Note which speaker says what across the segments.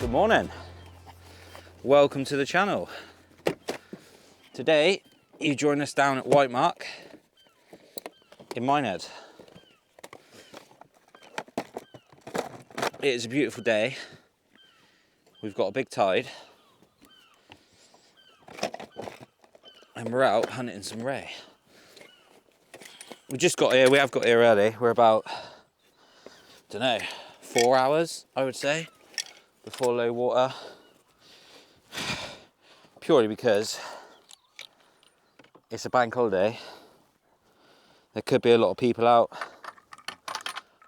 Speaker 1: Good morning. Welcome to the channel. Today you join us down at Whitemark in Minehead. It is a beautiful day. We've got a big tide and we're out hunting some ray. We have got here early. We're about, don't know, 4 hours, I would say, before low water. Purely because it's a bank holiday. There could be a lot of people out.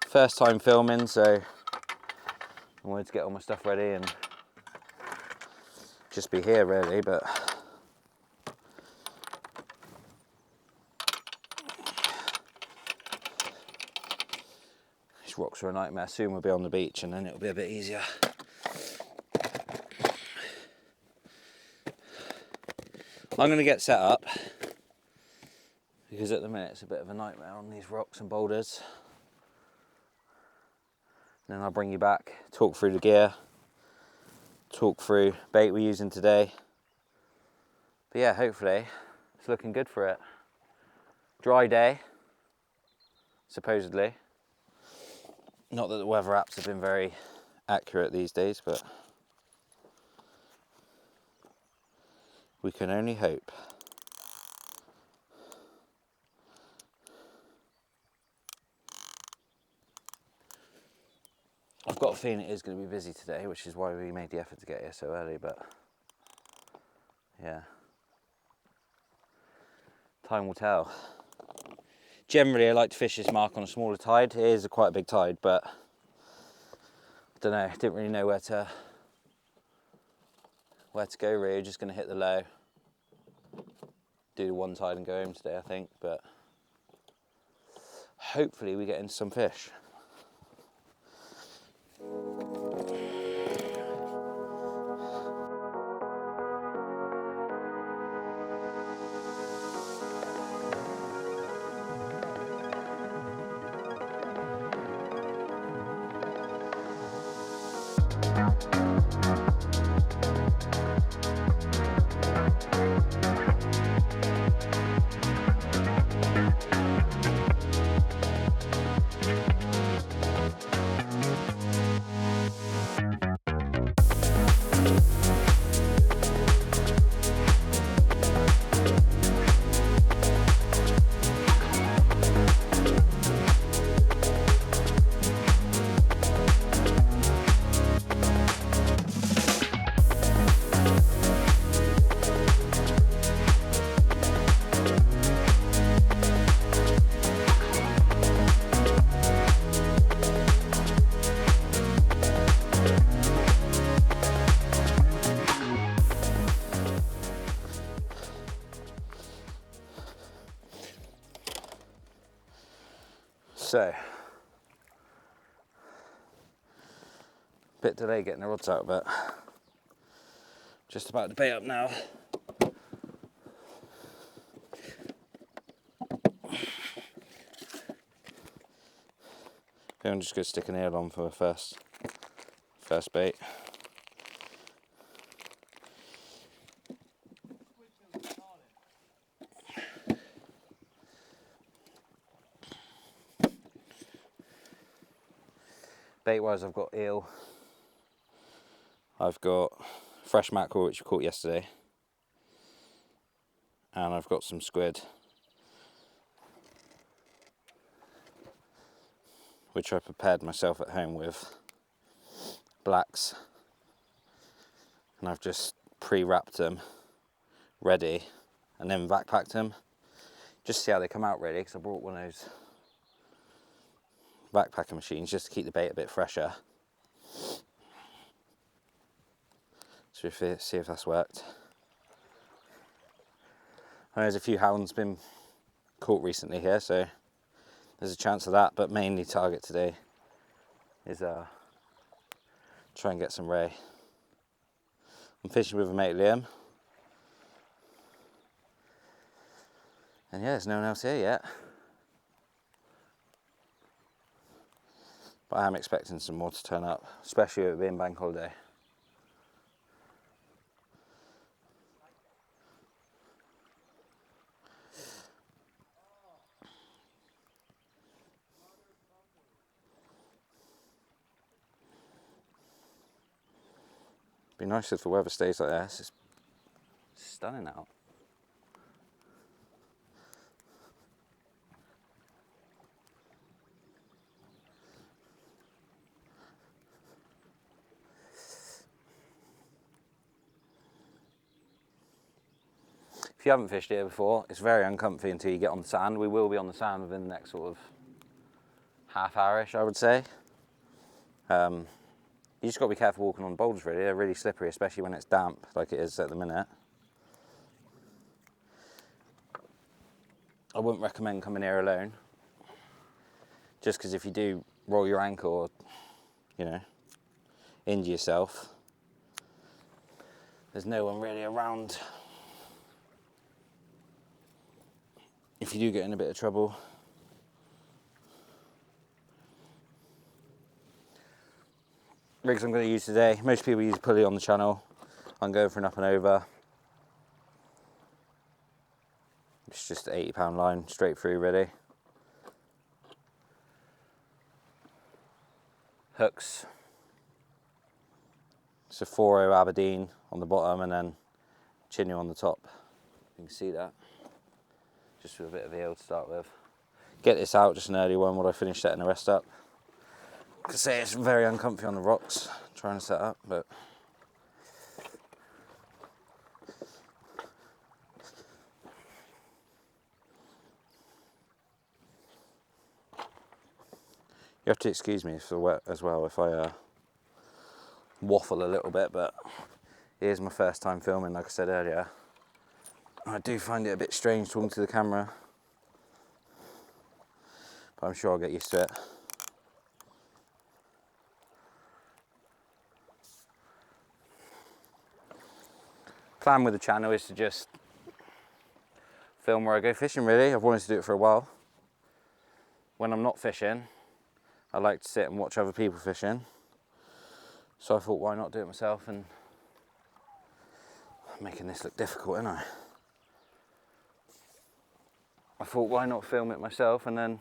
Speaker 1: First time filming, so I wanted to get all my stuff ready and just be here really, but these rocks are a nightmare. Soon we'll be on the beach and then it'll be a bit easier. I'm going to get set up because at the minute it's a bit of a nightmare on these rocks and boulders. Then I'll bring you back, talk through the gear, talk through bait we're using today. But yeah, hopefully it's looking good for it. Dry day, supposedly. Not that the weather apps have been very accurate these days, but we can only hope. I've got a feeling it is going to be busy today, which is why we made the effort to get here so early, but yeah, time will tell. Generally I like to fish this mark on a smaller tide. It is quite a big tide, but I don't know, didn't really know where to go really. Just going to hit the low, do the one tide and go home today I think, but hopefully we get into some fish. So, bit delayed getting the rods out, but just about to bait up now. I'm just going to stick an eel on for the first bait. Bait wise, I've got eel, I've got fresh mackerel which we caught yesterday, and I've got some squid which I prepared myself at home with blacks, and I've just pre-wrapped them ready and then backpacked them just to see how they come out really, because I brought one of those backpacking machines just to keep the bait a bit fresher. So we'll see if that's worked. I know there's a few hounds been caught recently here, so there's a chance of that, but mainly target today is try and get some ray. I'm fishing with a mate Liam, and yeah, there's no one else here yet. But I am expecting some more to turn up, especially with it being bank holiday. Be nice if the weather stays like this. It's stunning out. If you haven't fished here before, it's very uncomfy until you get on the sand. We will be on the sand within the next sort of half hour-ish, I would say. You just got to be careful walking on boulders, really. They're really slippery, especially when it's damp, like it is at the minute. I wouldn't recommend coming here alone, just because if you do roll your ankle or, you know, injure yourself, there's no one really around. If you do get in a bit of trouble. Rigs I'm going to use today, most people use pulley on the channel. I'm going for an up and over. It's just an 80-pound line, straight through, ready. Hooks. It's a 4.0 Aberdeen on the bottom and then chinu on the top. You can see that. Just with a bit of eel to start with. Get this out, just an early one while I finish setting the rest up. I could say it's very uncomfy on the rocks, trying to set up, but you have to excuse me for wet as well if I waffle a little bit, but here's my first time filming, like I said earlier. I do find it a bit strange talking to the camera, but I'm sure I'll get used to it. Plan with the channel is to just film where I go fishing, really. I've wanted to do it for a while. When I'm not fishing, I like to sit and watch other people fishing. So I thought, why not do it myself? And I'm making this look difficult, ain't I? I thought, why not film it myself and then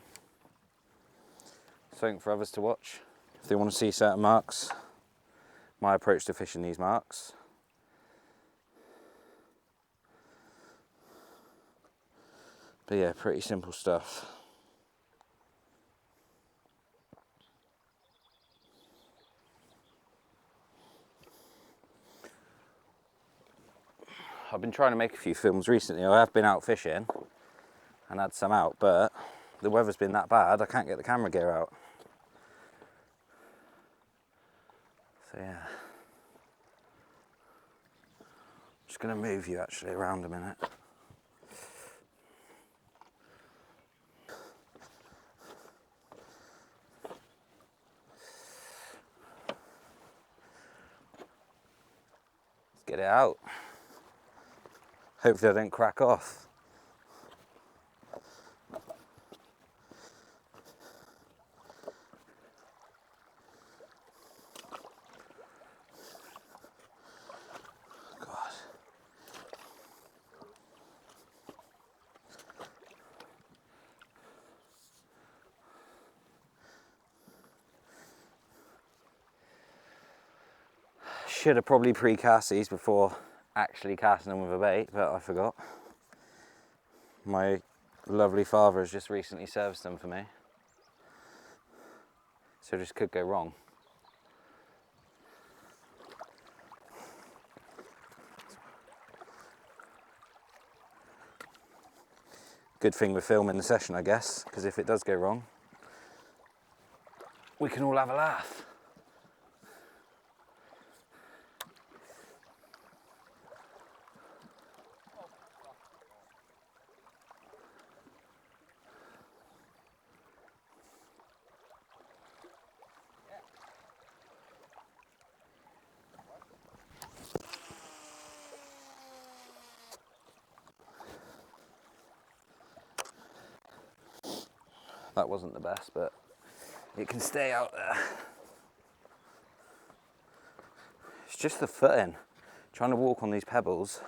Speaker 1: something for others to watch. If they want to see certain marks, my approach to fishing these marks. But yeah, pretty simple stuff. I've been trying to make a few films recently. I have been out fishing and had some out, but the weather's been that bad I can't get the camera gear out. So yeah. Just going to move you actually around a minute. Let's get it out. Hopefully I don't crack off. Should have probably pre-cast these before actually casting them with a bait, but I forgot. My lovely father has just recently serviced them for me, so this could go wrong. Good thing we're filming the session, I guess, because if it does go wrong, we can all have a laugh. That wasn't the best, but it can stay out there. It's just the footing. Trying to walk on these pebbles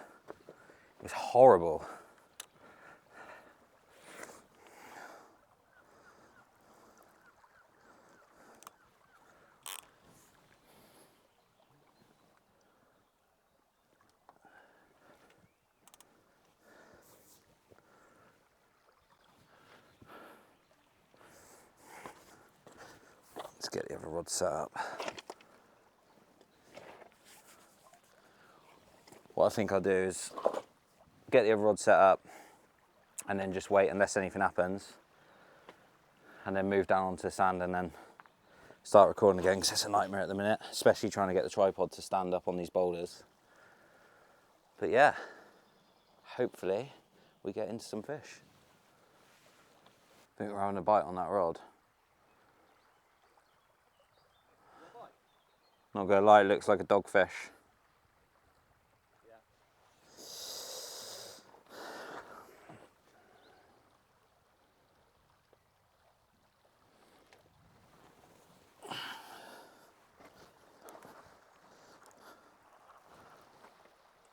Speaker 1: is horrible. to get the other rod set up. What I think I'll do is get the other rod set up and then just wait unless anything happens, and then move down onto the sand and then start recording again, because it's a nightmare at the minute, especially trying to get the tripod to stand up on these boulders. But yeah, hopefully we get into some fish. I think we're having a bite on that rod. Not gonna lie, it looks like a dogfish.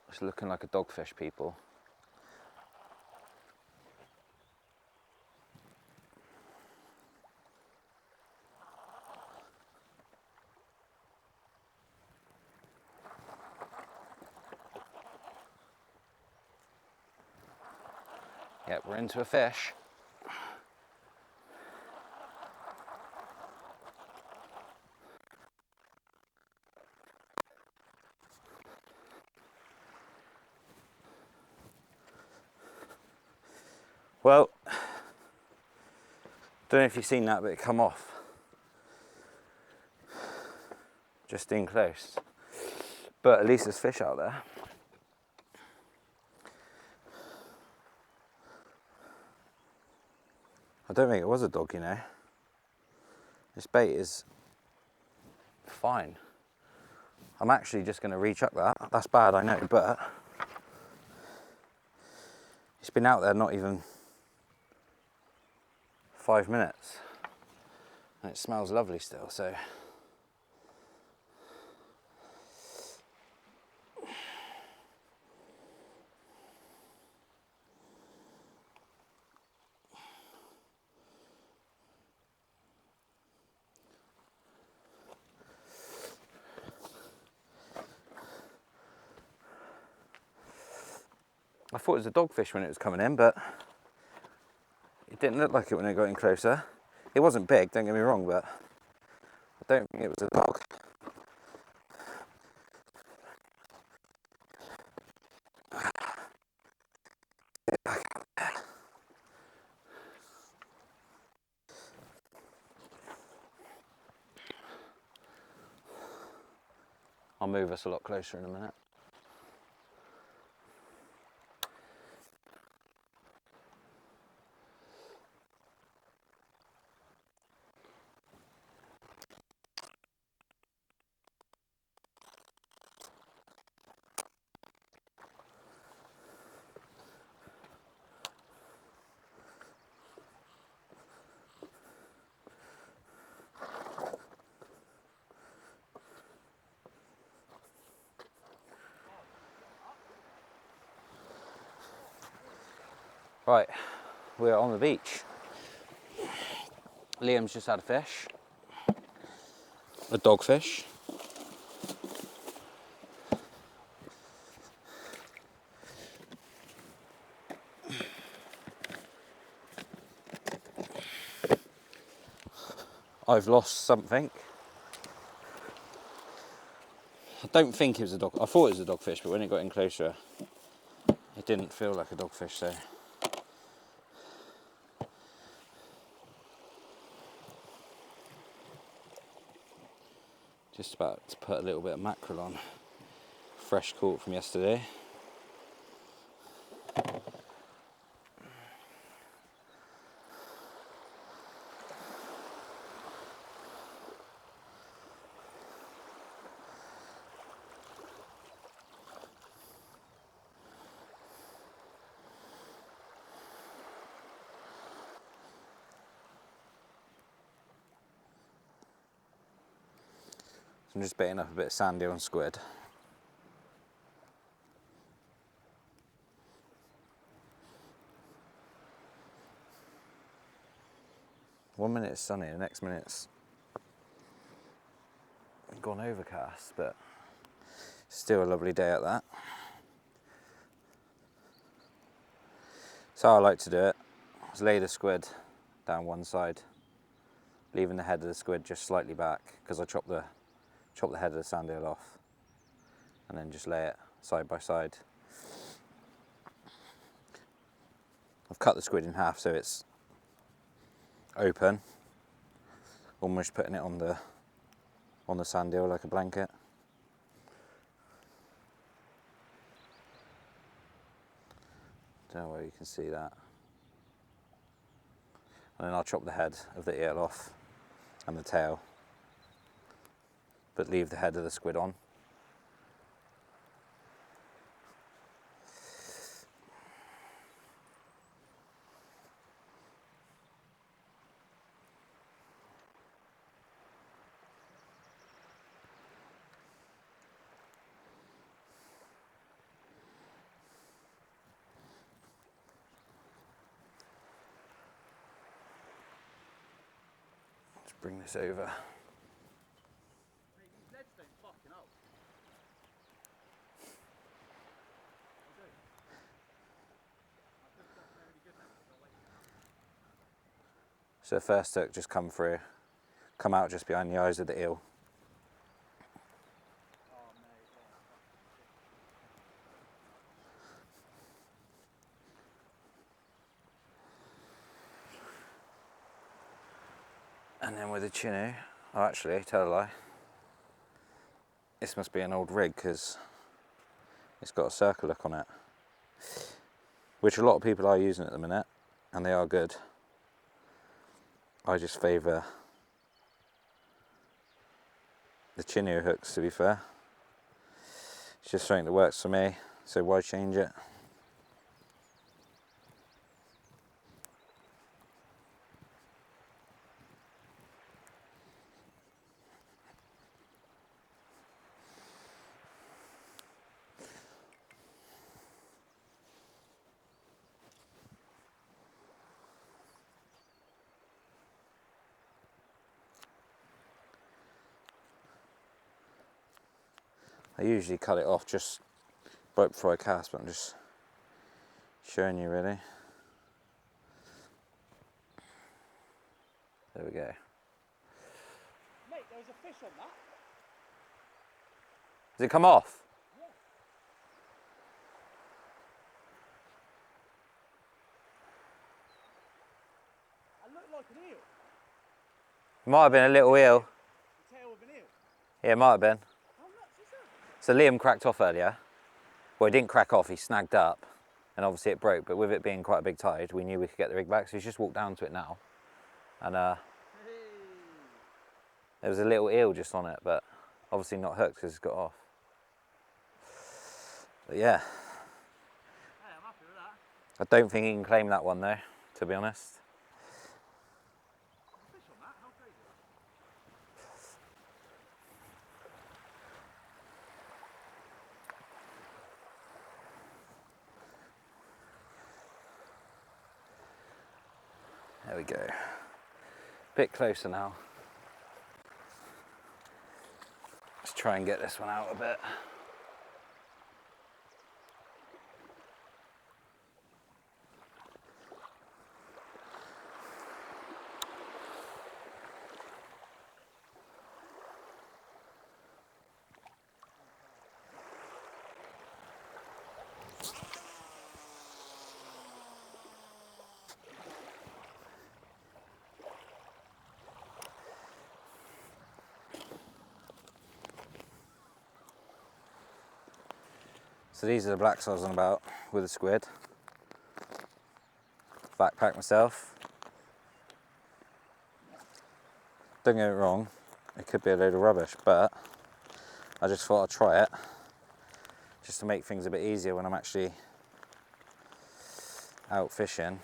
Speaker 1: It's looking like a dogfish, people. Yep, we're into a fish. Well, don't know if you've seen that, but it come off. Just in close. But at least there's fish out there. I don't think it was a dog, you know. This bait is fine. I'm actually just going to rechuck that. That's bad, I know, but it's been out there not even 5 minutes. And it smells lovely still, so. I thought it was a dogfish when it was coming in, but it didn't look like it when it got in closer. It wasn't big, don't get me wrong, but I don't think it was a dog. I'll move us a lot closer in a minute. Right, we're on the beach. Liam's just had a fish. A dogfish. I've lost something. I don't think it was a dog. I thought it was a dogfish, but when it got in closer, it didn't feel like a dogfish, so. Just about to put a little bit of mackerel on. Fresh caught from yesterday. I'm just baiting up a bit of sandy on squid. One minute it's sunny, the next minute it's gone overcast, but still a lovely day at that. So I like to do it. Just lay the squid down one side, leaving the head of the squid just slightly back, because I chop the head of the sand eel off, and then just lay it side by side. I've cut the squid in half so it's open, almost putting it on the sand eel like a blanket. Don't know where you can see that. And then I'll chop the head of the eel off and the tail, but leave the head of the squid on. Let's bring this over. So the first hook just come out just behind the eyes of the eel. And then with the chinu, oh actually, tell a lie, this must be an old rig because it's got a circle hook on it, which a lot of people are using at the minute, and they are good. I just favour the chinu hooks, to be fair. It's just something that works for me, so why change it? I usually cut it off just right before I cast, but I'm just showing you really. There we go.
Speaker 2: Mate, there was a fish on that.
Speaker 1: Does it come off?
Speaker 2: Yeah. It looked like an eel.
Speaker 1: It might have been a little eel.
Speaker 2: The tail of an eel.
Speaker 1: Yeah, it might have been.
Speaker 2: How nuts is that?
Speaker 1: So Liam cracked off earlier. Well, he didn't crack off, he snagged up, and obviously it broke, but with it being quite a big tide, we knew we could get the rig back, so he's just walked down to it now. And there was a little eel just on it, but obviously not hooked because it's got off. But yeah.
Speaker 2: Hey, I'm happy with that.
Speaker 1: I don't think he can claim that one though, to be honest.
Speaker 2: There's a fish on that, how crazy is that?
Speaker 1: There we go. Bit closer now. Let's try and get this one out a bit. So these are the blacks I was on about with the squid. Backpack myself. Don't get me wrong, it could be a load of rubbish, but I just thought I'd try it just to make things a bit easier when I'm actually out fishing.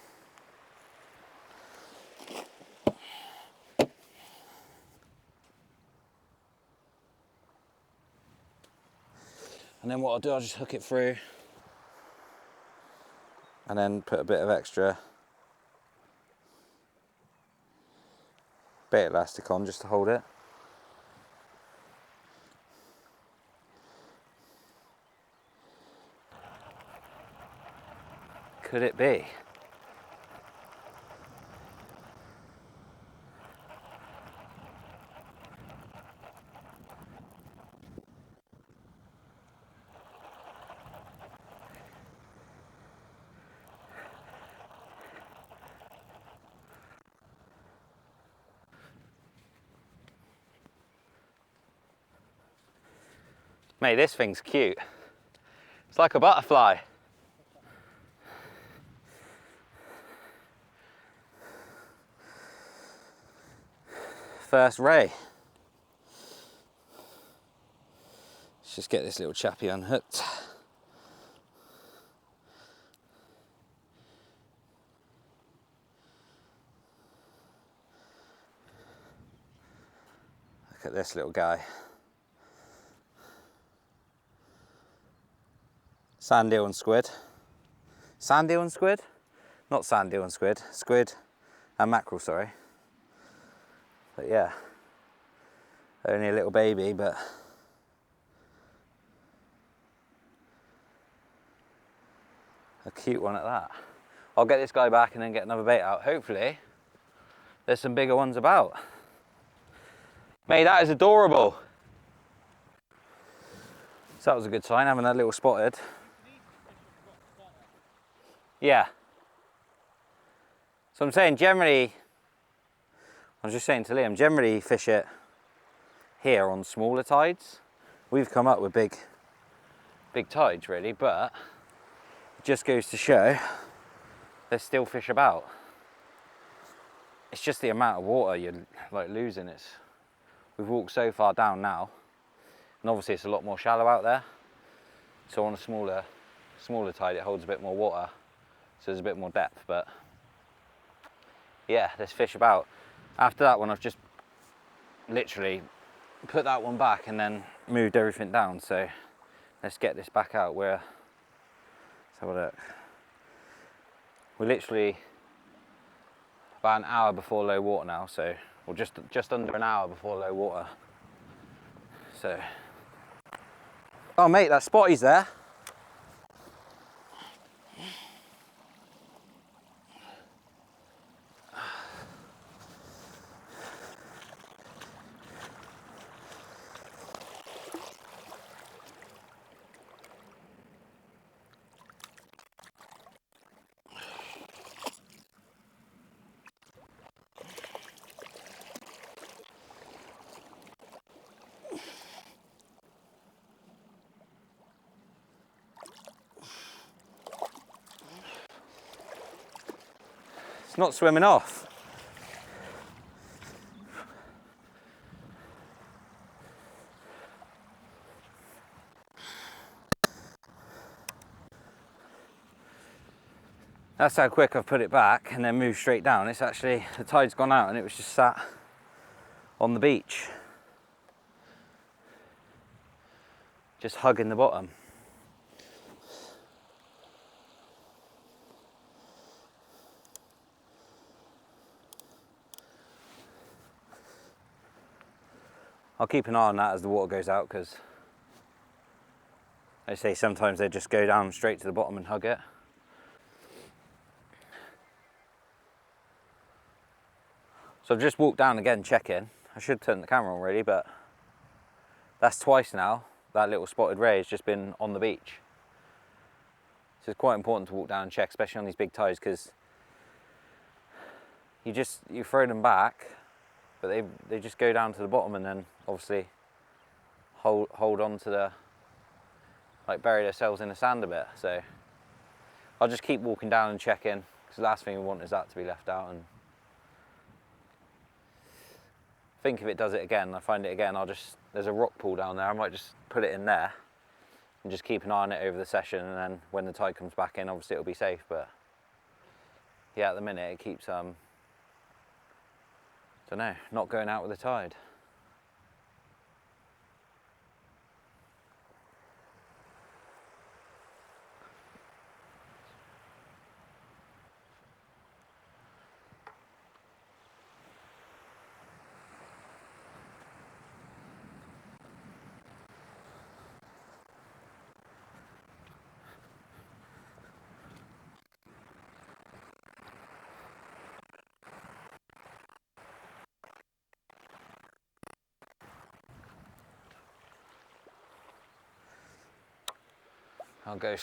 Speaker 1: And then what I'll do, I'll just hook it through and then put a bit of extra bait elastic on just to hold it. Could it be? Mate, this thing's cute. It's like a butterfly. First ray. Let's just get this little chappy unhooked. Look at this little guy. Sand eel and squid. Sand eel and squid? Not sand eel and squid. Squid and mackerel, sorry. But yeah, only a little baby, but a cute one at that. I'll get this guy back and then get another bait out. Hopefully, there's some bigger ones about. Mate, that is adorable. So that was a good sign, having that little spotted. Yeah. So I'm saying generally, I was just saying to Liam, generally fish it here on smaller tides. We've come up with big tides really, but it just goes to show there's still fish about. It's just the amount of water you're like losing. We've walked so far down now, and obviously it's a lot more shallow out there. So on a smaller tide, it holds a bit more water, so there's a bit more depth. But yeah, there's fish about. After that one, I've just literally put that one back and then moved everything down. So let's get this back out. Let's have a look. We're literally about an hour before low water now, so or just under an hour before low water. So, oh mate, that spotty's there. It's not swimming off. That's how quick I've put it back and then moved straight down. It's actually, the tide's gone out and it was just sat on the beach, just hugging the bottom. I'll keep an eye on that as the water goes out, because I say sometimes they just go down straight to the bottom and hug it. So I've just walked down again checking. I should turn the camera on really, but that's twice now that little spotted ray has just been on the beach. So it's quite important to walk down and check, especially on these big tides, because you throw them back, but they just go down to the bottom and then obviously hold on to the, like bury themselves in the sand a bit. So I'll just keep walking down and checking, because the last thing we want is that to be left out. And I think if it does it again, I find it again, there's a rock pool down there, I might just put it in there and just keep an eye on it over the session, and then when the tide comes back in, obviously it'll be safe. But yeah, at the minute it keeps don't know, not going out with the tide. I'll go.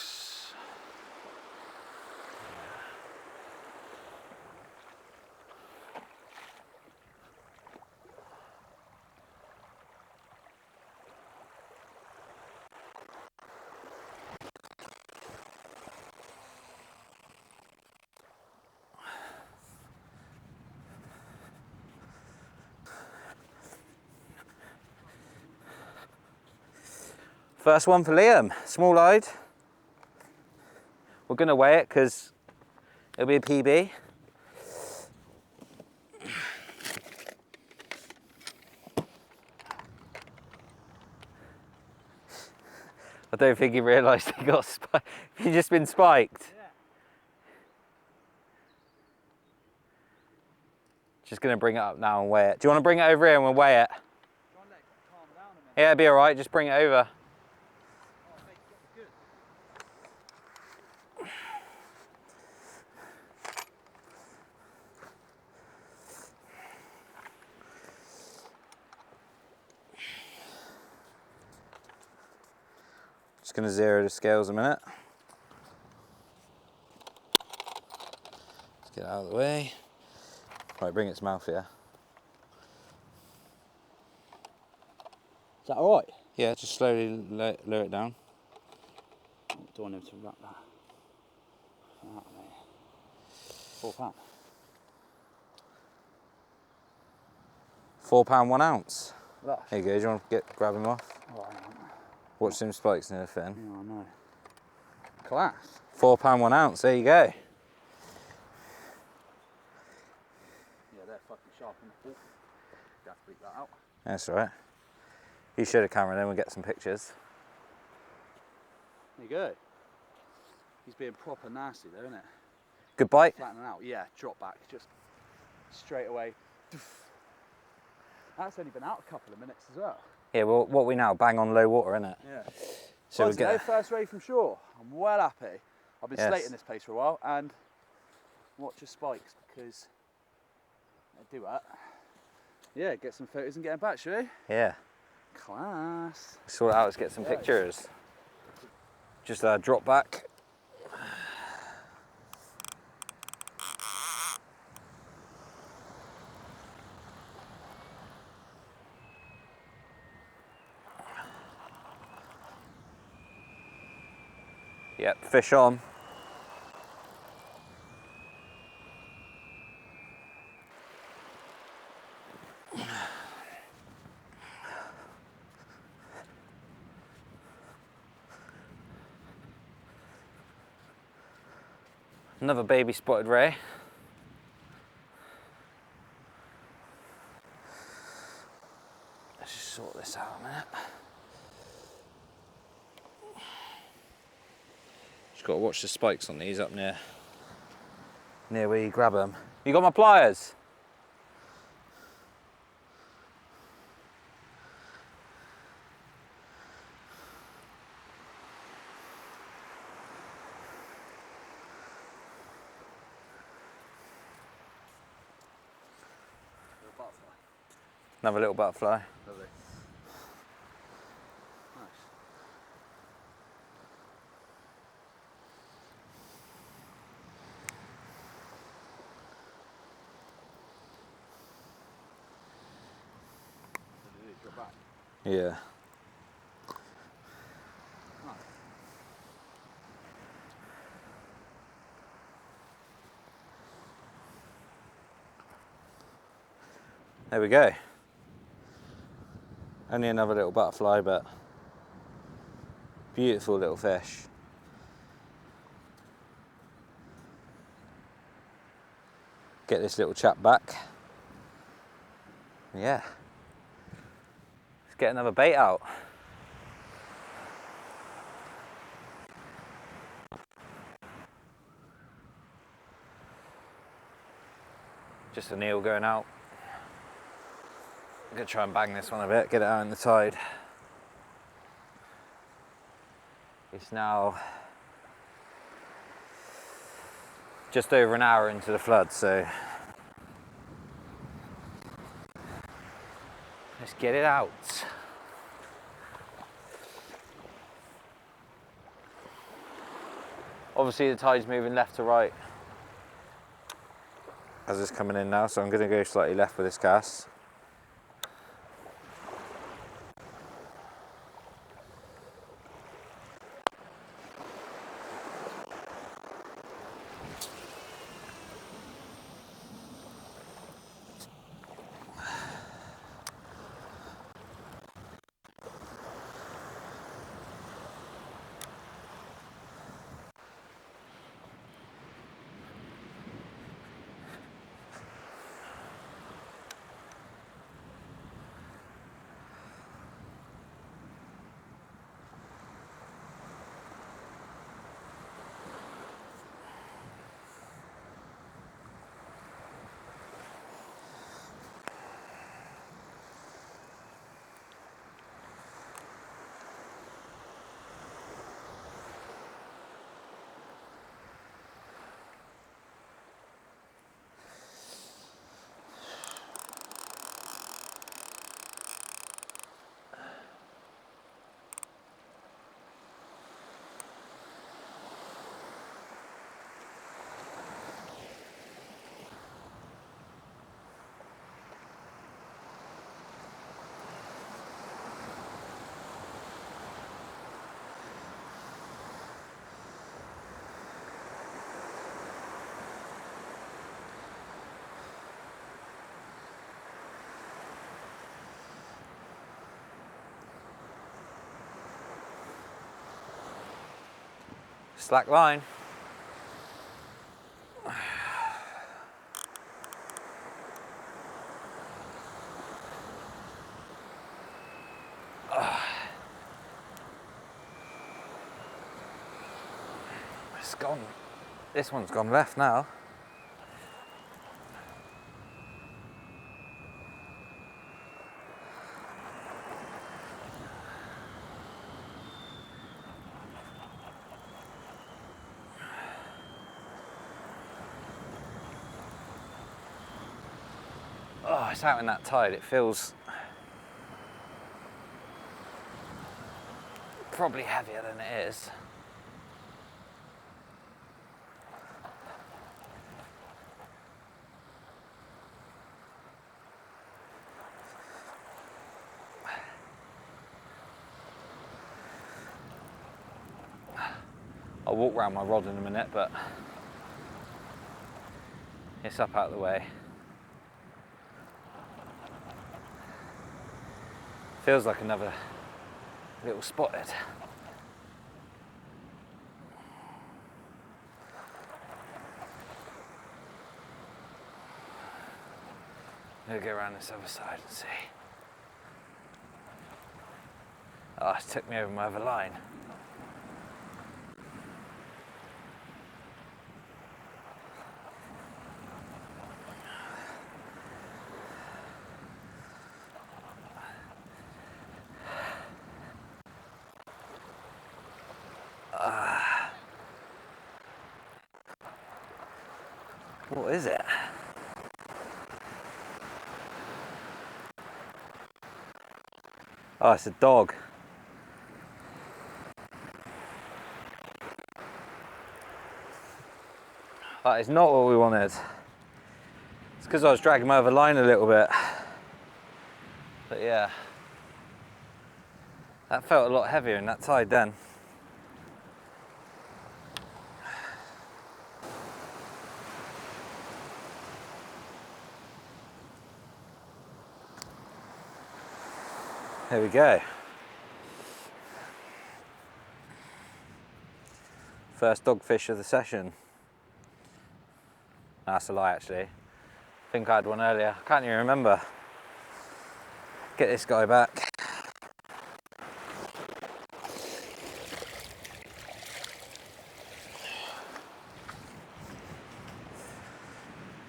Speaker 1: First one for Liam, small-eyed. We're gonna weigh it because it'll be a PB. I don't think he realised he got spiked. He's just been spiked.
Speaker 2: Yeah.
Speaker 1: Just gonna bring it up now and weigh it. Do you want to bring it over here and we'll weigh it?
Speaker 2: Try and let it calm down a minute.
Speaker 1: Yeah, it'll be all right. Just bring it over.
Speaker 2: Oh, mate, you got good.
Speaker 1: Just gonna zero the scales a minute. Let's get it out of the way. Right, bring its mouth here.
Speaker 2: Is that all right?
Speaker 1: Yeah, just slowly lower it down.
Speaker 2: Don't want him to wrap that. That, mate. 4 pound.
Speaker 1: £4 1 ounce.
Speaker 2: Lush.
Speaker 1: There you go. Do you want to grab him off?
Speaker 2: Oh, hang on.
Speaker 1: Watch them spikes near the fin.
Speaker 2: Yeah, I know. Class.
Speaker 1: £4 1 ounce. There you go.
Speaker 2: Yeah, they're fucking sharp. Oh, have to bleep that out.
Speaker 1: That's all right. You show the camera, then we'll get some pictures.
Speaker 2: There you go. He's being proper nasty though, isn't it?
Speaker 1: Good bite.
Speaker 2: Flattening out. Yeah, drop back. Just straight away. That's only been out a couple of minutes as well.
Speaker 1: Yeah, well, what we now bang on low water, innit?
Speaker 2: Yeah.
Speaker 1: So
Speaker 2: Well,
Speaker 1: we get.
Speaker 2: today, first ray from shore. I'm well happy. I've been
Speaker 1: Yes.
Speaker 2: slating this place for a while and watch your spikes because they do that. Yeah, get some photos and get them back, shall we?
Speaker 1: Yeah.
Speaker 2: Class.
Speaker 1: Sort it out. Let's get some pictures. Just drop back. Yep, fish on. Another baby spotted ray. Let's just sort this out a minute. Just got to watch the spikes on these up near where you grab them. You got my pliers?
Speaker 2: Little butterfly.
Speaker 1: Another little butterfly.
Speaker 2: Lovely. Nice. Drop back.
Speaker 1: Yeah.
Speaker 2: Nice.
Speaker 1: There we go. Only another little butterfly, but beautiful little fish. Get this little chap back. Yeah. Let's get another bait out. Just an eel going out. I'm gonna try and bang this one a bit, get it out in the tide. It's now just over an hour into the flood, so let's get it out. Obviously the tide's moving left to right as it's coming in now, so I'm gonna go slightly left with this cast. Slack line. It's gone. This one's gone left now. Oh, it's out in that tide. It feels probably heavier than it is. I'll walk around my rod in a minute, but it's up out of the way. Feels like another little spotted. I'm gonna go around this other side and see. Oh, it took me over my other line. What is it? Oh, it's a dog. That is not what we wanted. It's because I was dragging my other line a little bit. But yeah, that felt a lot heavier in that tide then. There we go. First dogfish of the session. No, that's a lie actually. I think I had one earlier. I can't even remember. Get this guy back.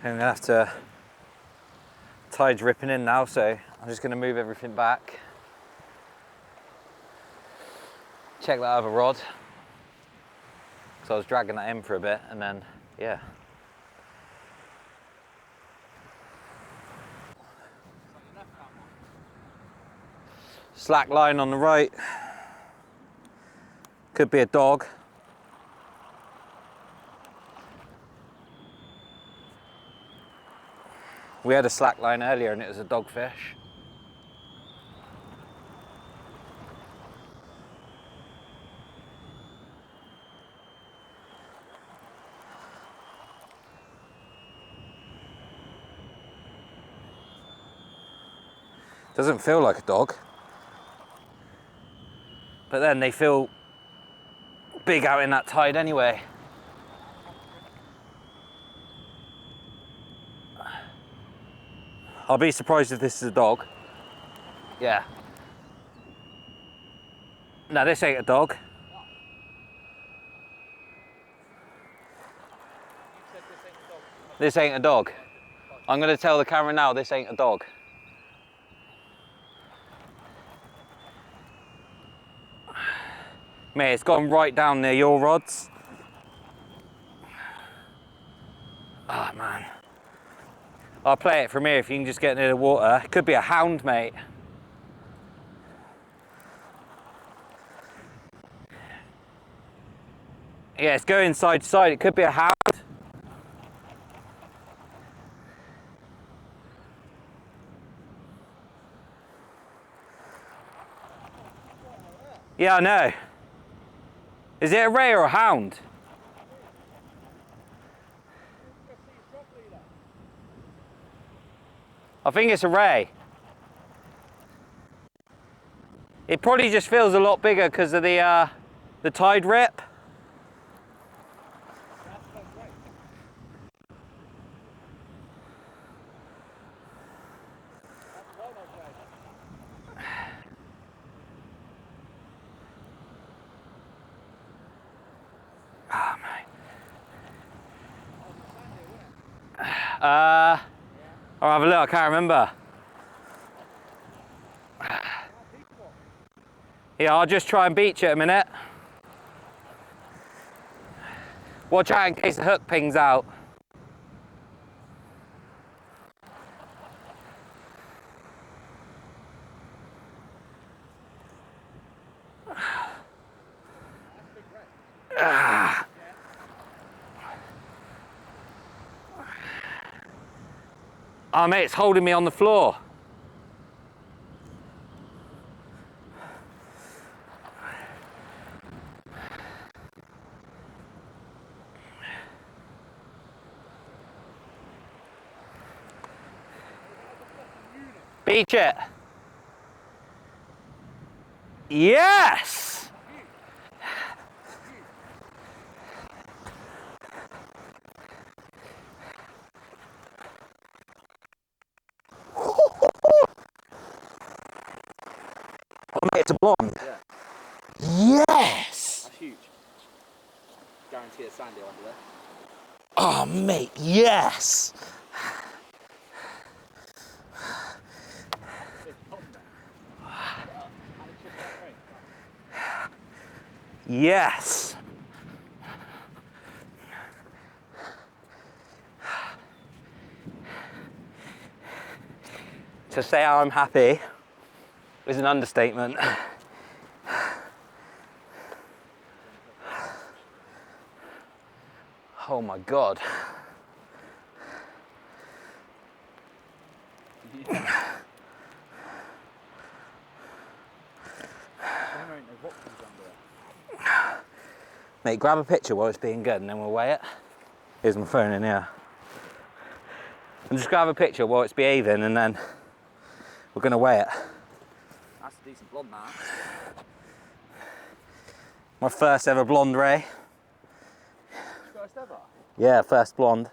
Speaker 1: I'm gonna have to, tide's ripping in now, so I'm just gonna move everything back. Check that other rod. So I was dragging that in for a bit and then, yeah. Slack line on the right. Could be a dog. We had a slack line earlier and it was a dogfish. Doesn't feel like a dog. But then they feel big out in that tide anyway. I'll be surprised if this is a dog. Yeah. No, this ain't a dog. This ain't a dog. I'm gonna tell the camera now, this ain't a dog. Mate, it's gone right down near your rods. Oh man. I'll play it from here if you can just get near the water. It could be a hound, mate. Yeah, it's going side to side. It could be a hound. Yeah, I know. Is it a ray or a hound? I think it's a ray. It probably just feels a lot bigger because of the tide rip. I'll have a look, I can't remember. Yeah, I'll just try and beach it a minute. Watch out in case the hook pings out. Oh mate, it's holding me on the floor. Beach it. Yes! Oh mate, it's a blonde.
Speaker 2: Yeah.
Speaker 1: Yes!
Speaker 2: That's huge. Guarantee a sandy under there.
Speaker 1: Oh mate, yes! Yes! To say I'm happy is an understatement. Oh my God. Mate, grab a picture while it's being good and then we'll weigh it. Here's my phone in here. And just grab a picture while it's behaving and then we're gonna weigh it.
Speaker 2: That's a decent blonde now.
Speaker 1: My first ever blonde ray.
Speaker 2: First ever?
Speaker 1: Yeah, first blonde.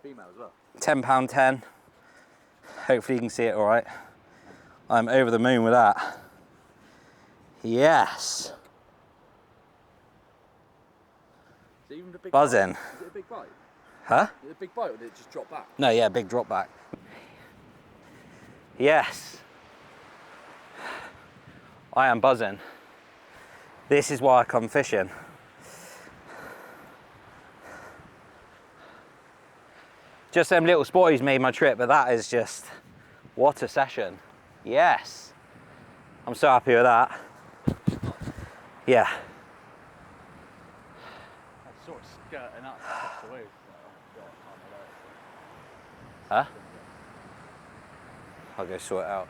Speaker 2: Female as well.
Speaker 1: £10.10. Hopefully you can see it all right. I'm over the moon with that. Yes.
Speaker 2: Is it even a big
Speaker 1: Buzzing.
Speaker 2: bite? Is it a big bite?
Speaker 1: Huh?
Speaker 2: Is it a big bite or did it just drop back?
Speaker 1: No, yeah, big drop back. Yes. I am buzzing. This is why I come fishing. Just them little spotties made my trip, but that is just, what a session. Yes. I'm so happy with that. Yeah.
Speaker 2: That's sort of skirting up across the way.
Speaker 1: Huh? I'll go sort it out.